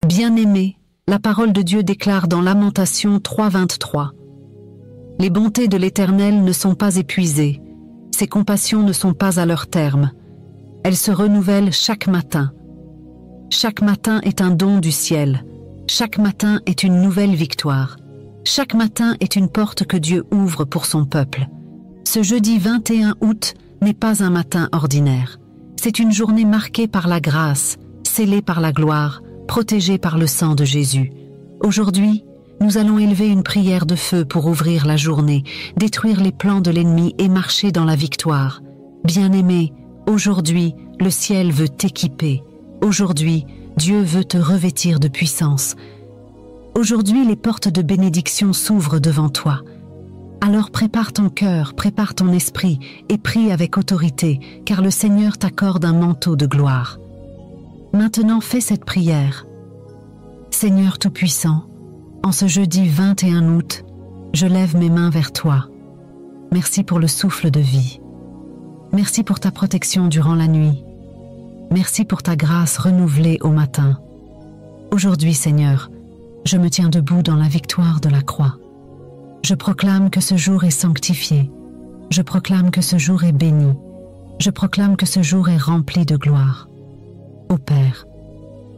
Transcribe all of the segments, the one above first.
Bien-aimés, la parole de Dieu déclare dans Lamentation 3:23 « Les bontés de l'Éternel ne sont pas épuisées, ses compassions ne sont pas à leur terme. Elles se renouvellent chaque matin. Chaque matin est un don du ciel. Chaque matin est une nouvelle victoire. Chaque matin est une porte que Dieu ouvre pour son peuple. Ce jeudi 21 août n'est pas un matin ordinaire. C'est une journée marquée par la grâce, scellée par la gloire, protégée par le sang de Jésus. Aujourd'hui, nous allons élever une prière de feu pour ouvrir la journée, détruire les plans de l'ennemi et marcher dans la victoire. Bien-aimé, aujourd'hui, le ciel veut t'équiper. Aujourd'hui, Dieu veut te revêtir de puissance. Aujourd'hui, les portes de bénédiction s'ouvrent devant toi. Alors prépare ton cœur, prépare ton esprit et prie avec autorité, car le Seigneur t'accorde un manteau de gloire. Maintenant, fais cette prière. Seigneur Tout-Puissant, en ce jeudi 21 août, je lève mes mains vers toi. Merci pour le souffle de vie. Merci pour ta protection durant la nuit. Merci pour ta grâce renouvelée au matin. Aujourd'hui, Seigneur, je me tiens debout dans la victoire de la croix. Je proclame que ce jour est sanctifié. Je proclame que ce jour est béni. Je proclame que ce jour est rempli de gloire. Ô Père,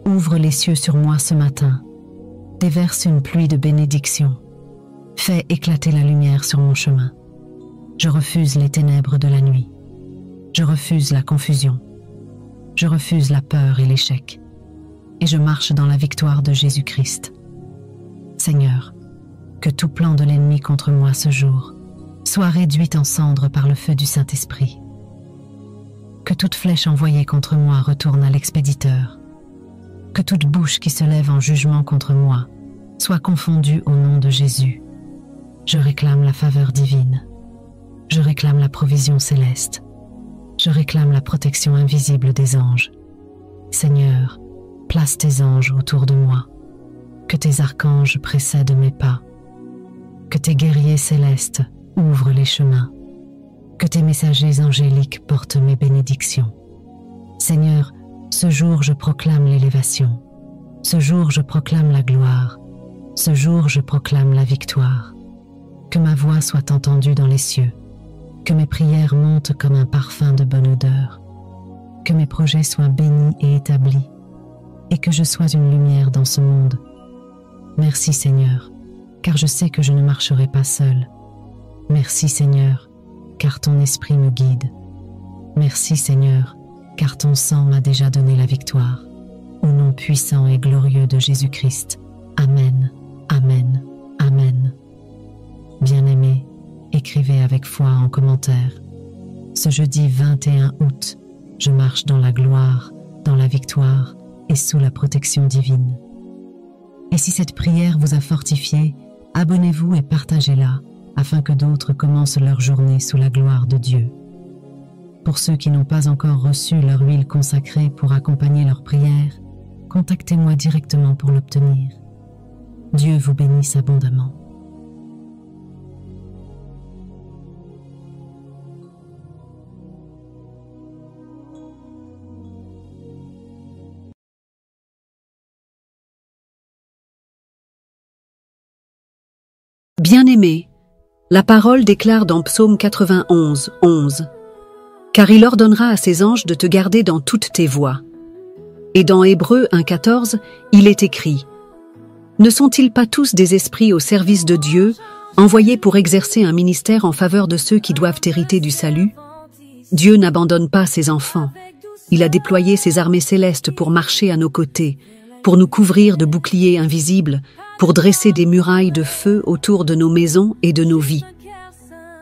ouvre les cieux sur moi ce matin. Déverse une pluie de bénédiction. Fais éclater la lumière sur mon chemin. Je refuse les ténèbres de la nuit. Je refuse la confusion. Je refuse la peur et l'échec. Et je marche dans la victoire de Jésus-Christ. Seigneur, que tout plan de l'ennemi contre moi ce jour soit réduit en cendres par le feu du Saint-Esprit. Que toute flèche envoyée contre moi retourne à l'expéditeur. Que toute bouche qui se lève en jugement contre moi soit confondue au nom de Jésus. Je réclame la faveur divine. Je réclame la provision céleste. Je réclame la protection invisible des anges. Seigneur, place tes anges autour de moi. Que tes archanges précèdent mes pas. Que tes guerriers célestes ouvrent les chemins. Que tes messagers angéliques portent mes bénédictions. Seigneur, ce jour je proclame l'élévation. Ce jour je proclame la gloire. Ce jour je proclame la victoire. Que ma voix soit entendue dans les cieux. Que mes prières montent comme un parfum de bonne odeur. Que mes projets soient bénis et établis. Et que je sois une lumière dans ce monde. Merci Seigneur, car je sais que je ne marcherai pas seul. Merci Seigneur, car ton esprit me guide. Merci Seigneur, car ton sang m'a déjà donné la victoire. Au nom puissant et glorieux de Jésus-Christ. Amen, Amen, Amen. Bien-aimés, écrivez avec foi en commentaire. Ce jeudi 21 août, je marche dans la gloire, dans la victoire et sous la protection divine. Et si cette prière vous a fortifié, abonnez-vous et partagez-la, afin que d'autres commencent leur journée sous la gloire de Dieu. Pour ceux qui n'ont pas encore reçu leur huile consacrée pour accompagner leur prière, contactez-moi directement pour l'obtenir. Dieu vous bénisse abondamment. Bien-aimés, la parole déclare dans Psaume 91, 11 « Car il ordonnera à ses anges de te garder dans toutes tes voies. » Et dans Hébreux 1,14, il est écrit « Ne sont-ils pas tous des esprits au service de Dieu, envoyés pour exercer un ministère en faveur de ceux qui doivent hériter du salut ? Dieu n'abandonne pas ses enfants. Il a déployé ses armées célestes pour marcher à nos côtés, pour nous couvrir de boucliers invisibles, pour dresser des murailles de feu autour de nos maisons et de nos vies.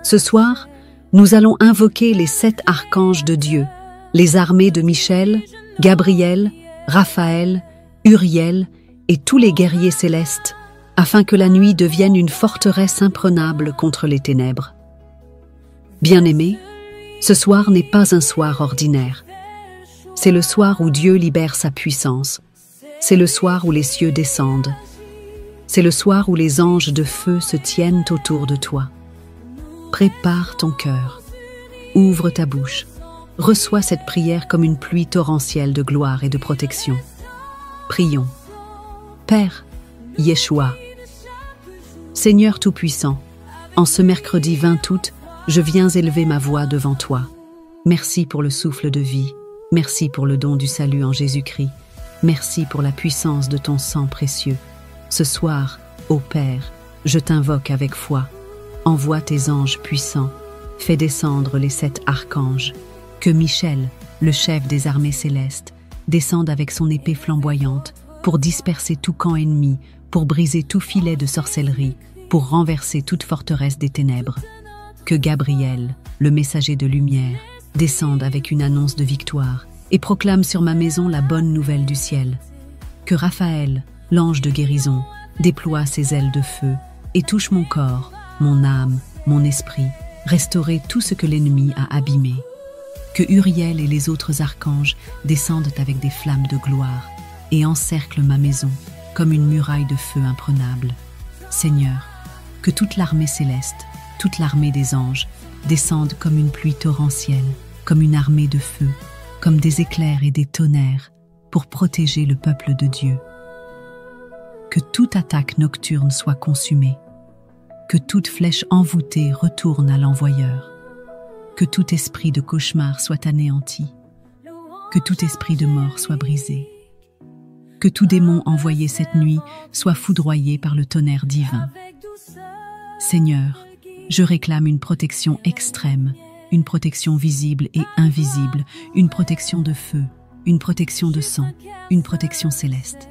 Ce soir, nous allons invoquer les 7 archanges de Dieu, les armées de Michel, Gabriel, Raphaël, Uriel et tous les guerriers célestes, afin que la nuit devienne une forteresse imprenable contre les ténèbres. Bien-aimés, ce soir n'est pas un soir ordinaire. C'est le soir où Dieu libère sa puissance. C'est le soir où les cieux descendent. C'est le soir où les anges de feu se tiennent autour de toi. Prépare ton cœur. Ouvre ta bouche. Reçois cette prière comme une pluie torrentielle de gloire et de protection. Prions. Père, Yeshua. Seigneur Tout-Puissant, en ce mercredi 20 août, je viens élever ma voix devant toi. Merci pour le souffle de vie, merci pour le don du salut en Jésus-Christ, merci pour la puissance de ton sang précieux. Ce soir, ô Père, je t'invoque avec foi. Envoie tes anges puissants, fais descendre les 7 archanges. Que Michel, le chef des armées célestes, descende avec son épée flamboyante pour disperser tout camp ennemi, pour briser tout filet de sorcellerie, pour renverser toute forteresse des ténèbres. Que Gabriel, le messager de lumière, descende avec une annonce de victoire et proclame sur ma maison la bonne nouvelle du ciel. Que Raphaël, l'ange de guérison, déploie ses ailes de feu et touche mon corps, mon âme, mon esprit, restaurer tout ce que l'ennemi a abîmé. Que Uriel et les autres archanges descendent avec des flammes de gloire et encerclent ma maison comme une muraille de feu imprenable. Seigneur, que toute l'armée céleste, toute l'armée des anges, descendent comme une pluie torrentielle, comme une armée de feu, comme des éclairs et des tonnerres, pour protéger le peuple de Dieu. Que toute attaque nocturne soit consumée, que toute flèche envoûtée retourne à l'envoyeur, que tout esprit de cauchemar soit anéanti, que tout esprit de mort soit brisé, que tout démon envoyé cette nuit soit foudroyé par le tonnerre divin. Seigneur, je réclame une protection extrême, une protection visible et invisible, une protection de feu, une protection de sang, une protection céleste.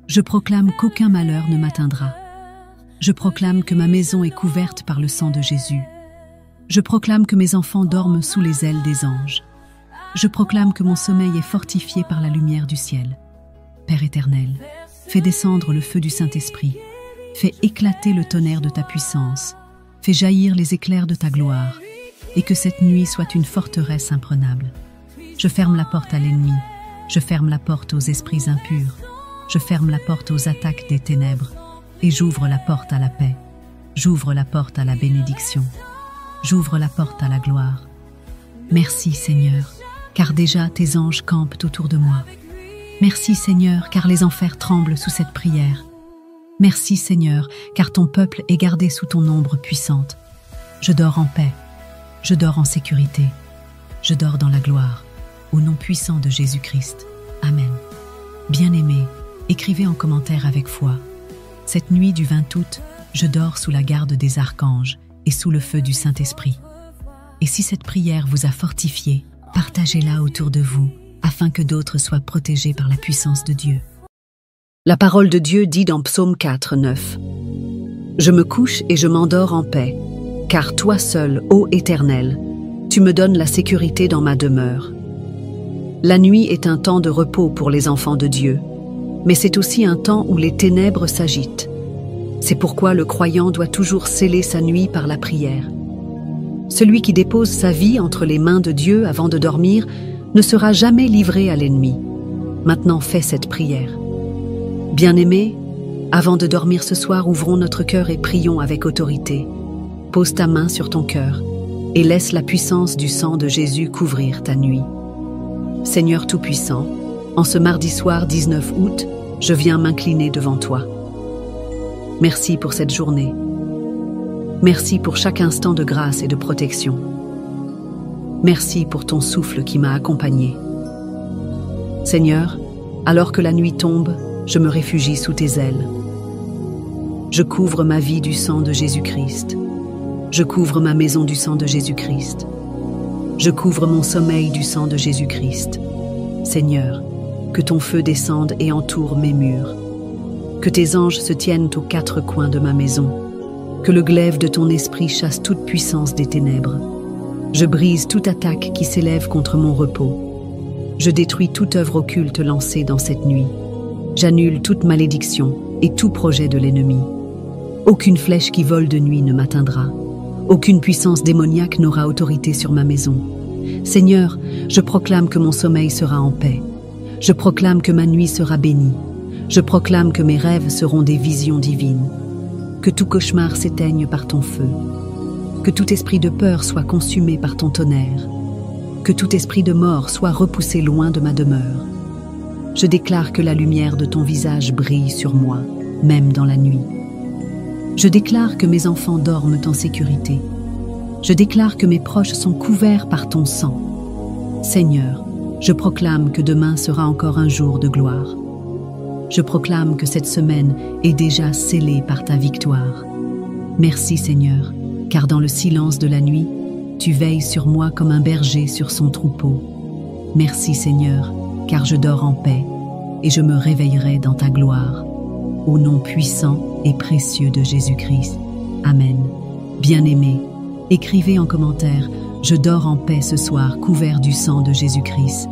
Je proclame qu'aucun malheur ne m'atteindra. Je proclame que ma maison est couverte par le sang de Jésus. Je proclame que mes enfants dorment sous les ailes des anges. Je proclame que mon sommeil est fortifié par la lumière du ciel. Père éternel, fais descendre le feu du Saint-Esprit. Fais éclater le tonnerre de ta puissance. Fais jaillir les éclairs de ta gloire. Et que cette nuit soit une forteresse imprenable. Je ferme la porte à l'ennemi. Je ferme la porte aux esprits impurs. Je ferme la porte aux attaques des ténèbres. Et j'ouvre la porte à la paix. J'ouvre la porte à la bénédiction. J'ouvre la porte à la gloire. Merci Seigneur, car déjà tes anges campent autour de moi. Merci Seigneur, car les enfers tremblent sous cette prière. Merci Seigneur, car ton peuple est gardé sous ton ombre puissante. Je dors en paix, je dors en sécurité, je dors dans la gloire, au nom puissant de Jésus-Christ. Amen. Bien-aimés, écrivez en commentaire avec foi. Cette nuit du 20 août, je dors sous la garde des archanges et sous le feu du Saint-Esprit. Et si cette prière vous a fortifié, partagez-la autour de vous, afin que d'autres soient protégés par la puissance de Dieu. La parole de Dieu dit dans Psaume 4, 9. Je me couche et je m'endors en paix, car toi seul, ô Éternel, tu me donnes la sécurité dans ma demeure. La nuit est un temps de repos pour les enfants de Dieu, mais c'est aussi un temps où les ténèbres s'agitent. C'est pourquoi le croyant doit toujours sceller sa nuit par la prière. Celui qui dépose sa vie entre les mains de Dieu avant de dormir ne sera jamais livré à l'ennemi. Maintenant, fais cette prière. Bien-aimé, avant de dormir ce soir, ouvrons notre cœur et prions avec autorité. Pose ta main sur ton cœur et laisse la puissance du sang de Jésus couvrir ta nuit. Seigneur Tout-Puissant, en ce mardi soir 19 août, je viens m'incliner devant toi. Merci pour cette journée. Merci pour chaque instant de grâce et de protection. Merci pour ton souffle qui m'a accompagné. Seigneur, alors que la nuit tombe, je me réfugie sous tes ailes. Je couvre ma vie du sang de Jésus-Christ. Je couvre ma maison du sang de Jésus-Christ. Je couvre mon sommeil du sang de Jésus-Christ. Seigneur, que ton feu descende et entoure mes murs. Que tes anges se tiennent aux 4 coins de ma maison. Que le glaive de ton esprit chasse toute puissance des ténèbres. Je brise toute attaque qui s'élève contre mon repos. Je détruis toute œuvre occulte lancée dans cette nuit. J'annule toute malédiction et tout projet de l'ennemi. Aucune flèche qui vole de nuit ne m'atteindra. Aucune puissance démoniaque n'aura autorité sur ma maison. Seigneur, je proclame que mon sommeil sera en paix. Je proclame que ma nuit sera bénie. Je proclame que mes rêves seront des visions divines. Que tout cauchemar s'éteigne par ton feu. Que tout esprit de peur soit consumé par ton tonnerre. Que tout esprit de mort soit repoussé loin de ma demeure. Je déclare que la lumière de ton visage brille sur moi, même dans la nuit. Je déclare que mes enfants dorment en sécurité. Je déclare que mes proches sont couverts par ton sang. Seigneur, je proclame que demain sera encore un jour de gloire. Je proclame que cette semaine est déjà scellée par ta victoire. Merci Seigneur, car dans le silence de la nuit, tu veilles sur moi comme un berger sur son troupeau. Merci Seigneur, car je dors en paix, et je me réveillerai dans ta gloire. Au nom puissant et précieux de Jésus-Christ. Amen. Bien-aimés, écrivez en commentaire « Je dors en paix ce soir, couvert du sang de Jésus-Christ ».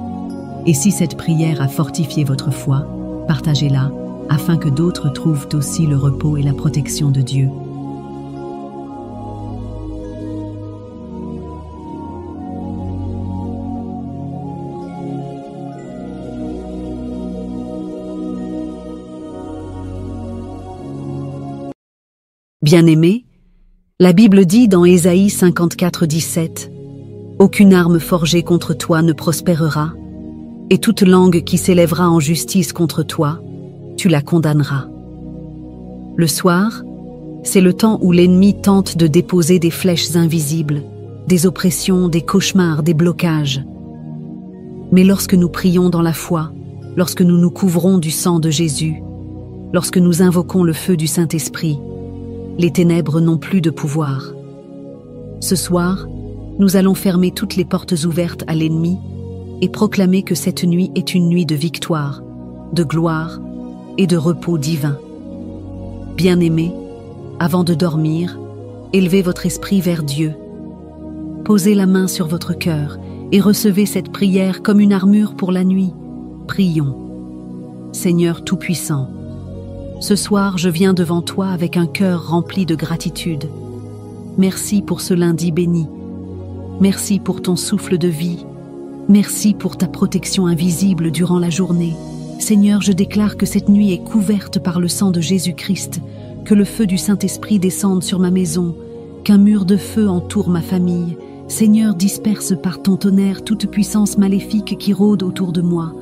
Et si cette prière a fortifié votre foi, partagez-la, afin que d'autres trouvent aussi le repos et la protection de Dieu. Bien-aimés, la Bible dit dans Ésaïe 54, 17 « Aucune arme forgée contre toi ne prospérera, et toute langue qui s'élèvera en justice contre toi, tu la condamneras. » Le soir, c'est le temps où l'ennemi tente de déposer des flèches invisibles, des oppressions, des cauchemars, des blocages. Mais lorsque nous prions dans la foi, lorsque nous nous couvrons du sang de Jésus, lorsque nous invoquons le feu du Saint-Esprit, les ténèbres n'ont plus de pouvoir. Ce soir, nous allons fermer toutes les portes ouvertes à l'ennemi et proclamer que cette nuit est une nuit de victoire, de gloire et de repos divin. Bien-aimés, avant de dormir, élevez votre esprit vers Dieu. Posez la main sur votre cœur et recevez cette prière comme une armure pour la nuit. Prions. Seigneur Tout-Puissant, ce soir, je viens devant toi avec un cœur rempli de gratitude. Merci pour ce lundi béni. Merci pour ton souffle de vie. Merci pour ta protection invisible durant la journée. Seigneur, je déclare que cette nuit est couverte par le sang de Jésus-Christ, que le feu du Saint-Esprit descende sur ma maison, qu'un mur de feu entoure ma famille. Seigneur, disperse par ton tonnerre toute puissance maléfique qui rôde autour de moi.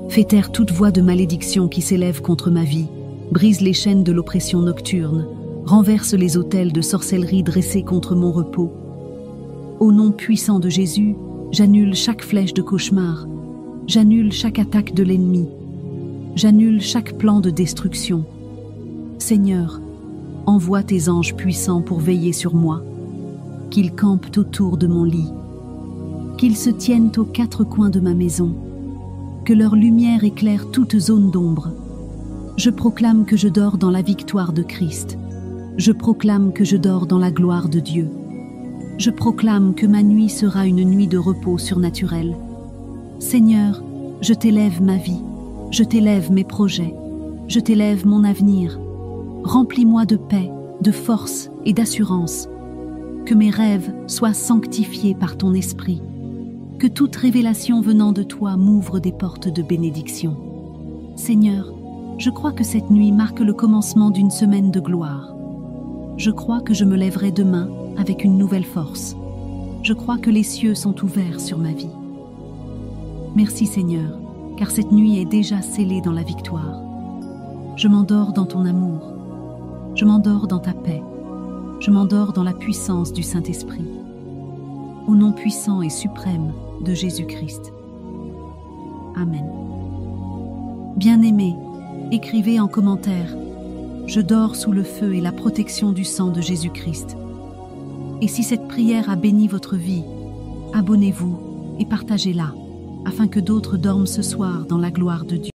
Fais taire toute voix de malédiction qui s'élève contre ma vie. Brise les chaînes de l'oppression nocturne, renverse les autels de sorcellerie dressés contre mon repos. Au nom puissant de Jésus, j'annule chaque flèche de cauchemar, j'annule chaque attaque de l'ennemi, j'annule chaque plan de destruction. Seigneur, envoie tes anges puissants pour veiller sur moi, qu'ils campent autour de mon lit, qu'ils se tiennent aux quatre coins de ma maison, que leur lumière éclaire toute zone d'ombre. Je proclame que je dors dans la victoire de Christ. Je proclame que je dors dans la gloire de Dieu. Je proclame que ma nuit sera une nuit de repos surnaturel. Seigneur, je t'élève ma vie, je t'élève mes projets, je t'élève mon avenir. Remplis-moi de paix, de force et d'assurance. Que mes rêves soient sanctifiés par ton esprit. Que toute révélation venant de toi m'ouvre des portes de bénédiction. Seigneur, je crois que cette nuit marque le commencement d'une semaine de gloire. Je crois que je me lèverai demain avec une nouvelle force. Je crois que les cieux sont ouverts sur ma vie. Merci Seigneur, car cette nuit est déjà scellée dans la victoire. Je m'endors dans ton amour. Je m'endors dans ta paix. Je m'endors dans la puissance du Saint-Esprit. Au nom puissant et suprême de Jésus-Christ. Amen. Bien-aimés, écrivez en commentaire « Je dors sous le feu et la protection du sang de Jésus-Christ ». Et si cette prière a béni votre vie, abonnez-vous et partagez-la, afin que d'autres dorment ce soir dans la gloire de Dieu.